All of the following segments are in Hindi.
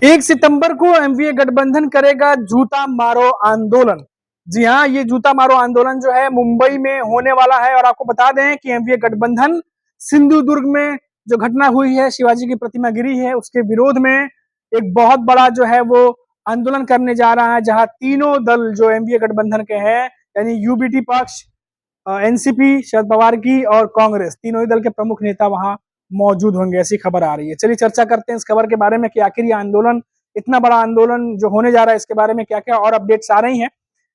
1 सितंबर को एमवीए गठबंधन करेगा जूता मारो आंदोलन। जी हाँ, ये जूता मारो आंदोलन जो है मुंबई में होने वाला है। और आपको बता दें कि एमवीए गठबंधन सिंधुदुर्ग में जो घटना हुई है, शिवाजी की प्रतिमा गिरी है, उसके विरोध में एक बहुत बड़ा जो है वो आंदोलन करने जा रहा है, जहां तीनों दल जो एमवीए गठबंधन के हैं, यानी यूबीटी पक्ष, एनसीपी शरद पवार की और कांग्रेस, तीनों ही दल के प्रमुख नेता वहां मौजूद होंगे, ऐसी खबर आ रही है। चलिए चर्चा करते हैं इस खबर के बारे में कि आखिर ये आंदोलन, इतना बड़ा आंदोलन जो होने जा रहा है, इसके बारे में क्या क्या और अपडेट्स आ रही हैं।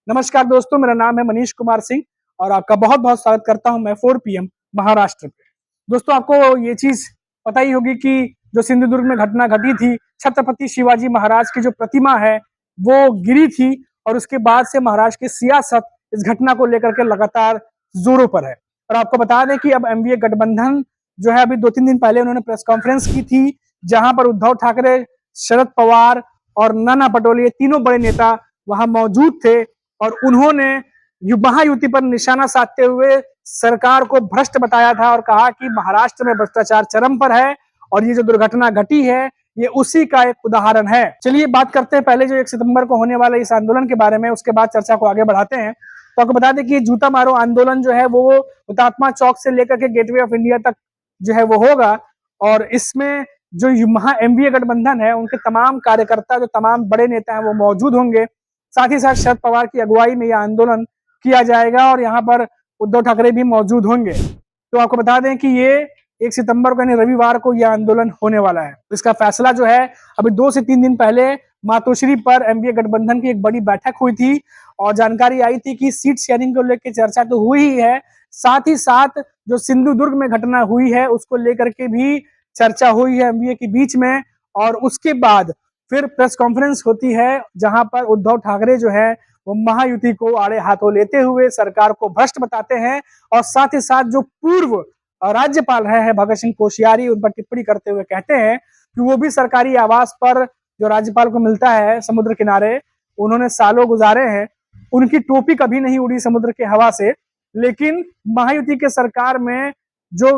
नमस्कार दोस्तों, मेरा नाम है मनीष कुमार सिंह और आपका बहुत बहुत स्वागत करता हूं मैं 4 PM महाराष्ट्र पे। दोस्तों, आपको ये चीज पता ही होगी कि जो सिंधुदुर्ग में घटना घटी थी, छत्रपति शिवाजी महाराज की जो प्रतिमा है वो गिरी थी और उसके बाद से महाराष्ट्र की सियासत इस घटना को लेकर के लगातार जोरों पर है। और आपको बता दें कि अब एमवीए गठबंधन जो है, अभी 2-3 दिन पहले उन्होंने प्रेस कॉन्फ्रेंस की थी, जहां पर उद्धव ठाकरे, शरद पवार और नाना पटोले, तीनों बड़े नेता वहां मौजूद थे और उन्होंने महायुति पर निशाना साधते हुए सरकार को भ्रष्ट बताया था और कहा कि महाराष्ट्र में भ्रष्टाचार चरम पर है और ये जो दुर्घटना घटी है ये उसी का एक उदाहरण है। चलिए बात करते हैं पहले जो 1 सितंबर को होने वाले इस आंदोलन के बारे में, उसके बाद चर्चा को आगे बढ़ाते हैं। तो आपको बता दें कि जूता मारो आंदोलन जो है वो हुतात्मा चौक से लेकर के गेटवे ऑफ इंडिया तक जो है वो होगा और इसमें जो महा एमवीए गठबंधन है उनके तमाम कार्यकर्ता, जो तमाम बड़े नेता हैं वो मौजूद होंगे। साथ ही साथ शरद पवार की अगुवाई में यह आंदोलन किया जाएगा और यहाँ पर उद्धव ठाकरे भी मौजूद होंगे। तो आपको बता दें कि ये 1 सितंबर को यानी रविवार को यह आंदोलन होने वाला है। इसका फैसला जो है, अभी 2 से 3 दिन पहले मातोश्री पर एमवीए गठबंधन की एक बड़ी बैठक हुई थी और जानकारी आई थी कि सीट शेयरिंग को लेकर चर्चा तो हुई ही है, साथ ही साथ जो सिंधुदुर्ग में घटना हुई है उसको लेकर के भी चर्चा हुई है एमवीए के बीच में। और उसके बाद फिर प्रेस कॉन्फ्रेंस होती है जहां पर उद्धव ठाकरे जो है वो महायुति को आड़े हाथों लेते हुए सरकार को भ्रष्ट बताते हैं और साथ ही साथ जो पूर्व राज्यपाल रहे हैं भगत सिंह कोश्यारी, उन पर टिप्पणी करते हुए कहते हैं कि वो भी सरकारी आवास पर जो राज्यपाल को मिलता है समुद्र किनारे, उन्होंने सालों गुजारे हैं, उनकी टोपी कभी नहीं उड़ी समुद्र के हवा से, लेकिन महायुति के सरकार में जो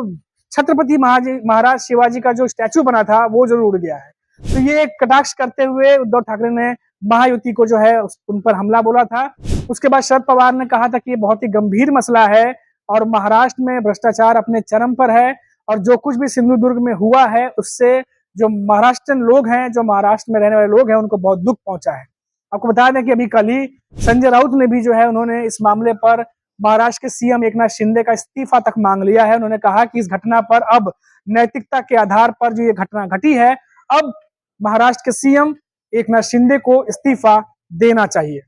छत्रपति महाराज शिवाजी का जो स्टैचू बना था वो जरूर उड़ गया है। तो ये एक कटाक्ष करते हुए उद्धव ठाकरे ने महायुति को जो है उन पर हमला बोला था। उसके बाद शरद पवार ने कहा था कि ये बहुत ही गंभीर मसला है और महाराष्ट्र में भ्रष्टाचार अपने चरम पर है और जो कुछ भी सिंधुदुर्ग में हुआ है उससे जो महाराष्ट्रियन लोग हैं, जो महाराष्ट्र में रहने वाले लोग हैं, उनको बहुत दुख पहुंचा है। आपको बता दें कि अभी कल ही संजय राउत ने भी जो है उन्होंने इस मामले पर महाराष्ट्र के सीएम एकनाथ शिंदे का इस्तीफा तक मांग लिया है। उन्होंने कहा कि इस घटना पर अब नैतिकता के आधार पर जो ये घटना घटी है, अब महाराष्ट्र के सीएम एकनाथ शिंदे को इस्तीफा देना चाहिए।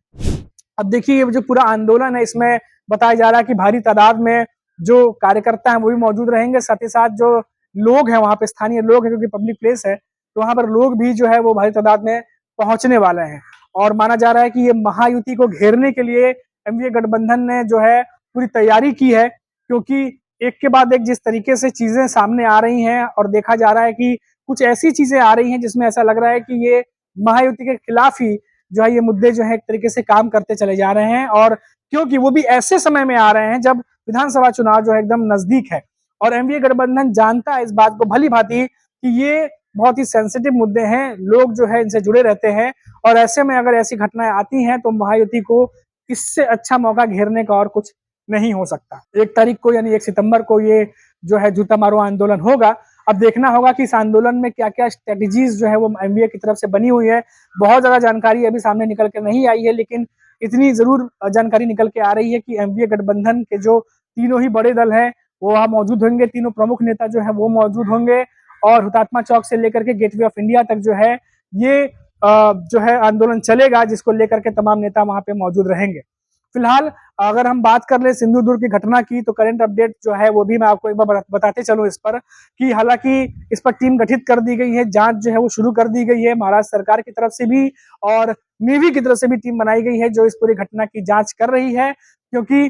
अब देखिए ये जो पूरा आंदोलन है इसमें बताया जा रहा है कि भारी तादाद में जो कार्यकर्ता हैं वो भी मौजूद रहेंगे, साथ ही साथ जो लोग हैं वहां पे, स्थानीय लोग हैं, क्योंकि पब्लिक प्लेस है तो वहां पर लोग भी जो है वो भारी तादाद में पहुंचने वाले हैं। और माना जा रहा है कि ये महायुति को घेरने के लिए एमवीए गठबंधन ने जो है पूरी तैयारी की है, क्योंकि एक के बाद एक जिस तरीके से चीजें सामने आ रही हैं और देखा जा रहा है कि कुछ ऐसी चीजें आ रही हैं जिसमें ऐसा लग रहा है कि ये महायुति के खिलाफ ही जो है ये मुद्दे जो है एक तरीके से काम करते चले जा रहे हैं। और क्योंकि वो भी ऐसे समय में आ रहे हैं जब विधानसभा चुनाव जो है एकदम नजदीक है और एमवीए गठबंधन जानता है इस बात को भली भांति कि ये बहुत ही सेंसिटिव मुद्दे हैं, लोग जो है इनसे जुड़े रहते हैं और ऐसे में अगर ऐसी घटनाएं आती हैं तो महायुति को इससे अच्छा मौका घेरने का और कुछ नहीं हो सकता। 1 तारीख को यानी 1 सितंबर को ये जो है जूता मारो आंदोलन होगा। अब देखना होगा कि इस आंदोलन में क्या क्या स्ट्रेटेजीज जो है वो एमवीए की तरफ से बनी हुई है। बहुत ज्यादा जानकारी अभी सामने निकल के नहीं आई है, लेकिन इतनी जरूर जानकारी निकल के आ रही है कि एमवीए गठबंधन के जो तीनों ही बड़े दल हैं वो वहां मौजूद होंगे, तीनों प्रमुख नेता जो है वो मौजूद होंगे और हुतात्मा चौक से लेकर के गेटवे ऑफ इंडिया तक जो है ये जो है आंदोलन चलेगा, जिसको लेकर के तमाम नेता वहां पे मौजूद रहेंगे। फिलहाल अगर हम बात कर ले सिंधुदुर्ग की घटना की तो करंट अपडेट जो है वो भी मैं आपको एक बार बताते चलूं इस पर कि हालांकि इस पर टीम गठित कर दी गई है, जांच जो है वो शुरू कर दी गई है महाराष्ट्र सरकार की तरफ से भी और नेवी की तरफ से भी टीम बनाई गई है जो इस पूरी घटना की जांच कर रही है। क्योंकि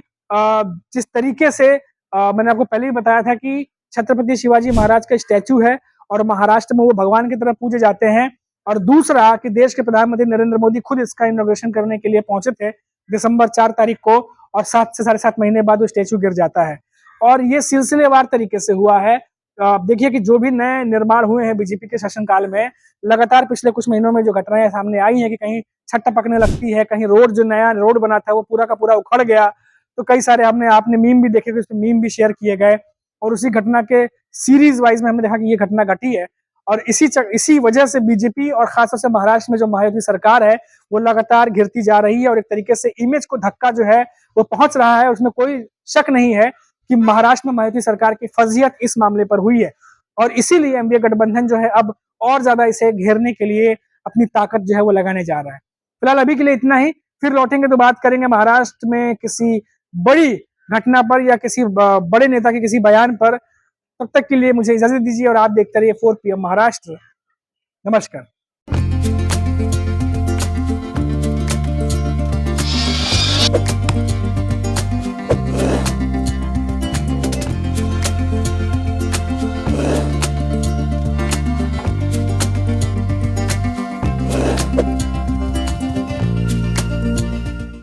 जिस तरीके से मैंने आपको पहले ही बताया था कि छत्रपति शिवाजी महाराज का स्टैचू है और महाराष्ट्र में वो भगवान की तरह पूजे जाते हैं, और दूसरा कि देश के प्रधानमंत्री नरेंद्र मोदी खुद इसका इनॉग्रेशन करने के लिए पहुंचे थे दिसंबर 4 तारीख को और 7 से 7.5 महीने बाद वो स्टैचू गिर जाता है और ये सिलसिलेवार तरीके से हुआ है। देखिए कि जो भी नए निर्माण हुए हैं बीजेपी के शासनकाल में, लगातार पिछले कुछ महीनों में जो घटनाएं सामने आई हैं कि कहीं छत टपकने लगती है, कहीं रोड जो नया रोड बना था वो पूरा का पूरा उखड़ गया। तो कई सारे आपने मीम भी देखे, उसमें मीम भी शेयर किए गए और उसी घटना के सीरीज वाइज में हमने देखा कि ये घटना घटी है। और इसी वजह से बीजेपी और खासतौर से महाराष्ट्र में जो मायावती सरकार है वो लगातार घिरती जा रही है और एक तरीके से इमेज को धक्का जो है वो पहुंच रहा है। उसमें कोई शक नहीं है कि महाराष्ट्र में मायावती सरकार की फजीहत इस मामले पर हुई है और इसीलिए एनडीए गठबंधन जो है अब और ज्यादा इसे घेरने के लिए अपनी ताकत जो है वो लगाने जा रहा है। फिलहाल अभी के लिए इतना ही, फिर लौटेंगे तो बात करेंगे महाराष्ट्र में किसी बड़ी घटना पर या किसी बड़े नेता के किसी बयान पर। तब तक के लिए मुझे इजाजत दीजिए और आप देखते रहिए 4 PM महाराष्ट्र। नमस्कार।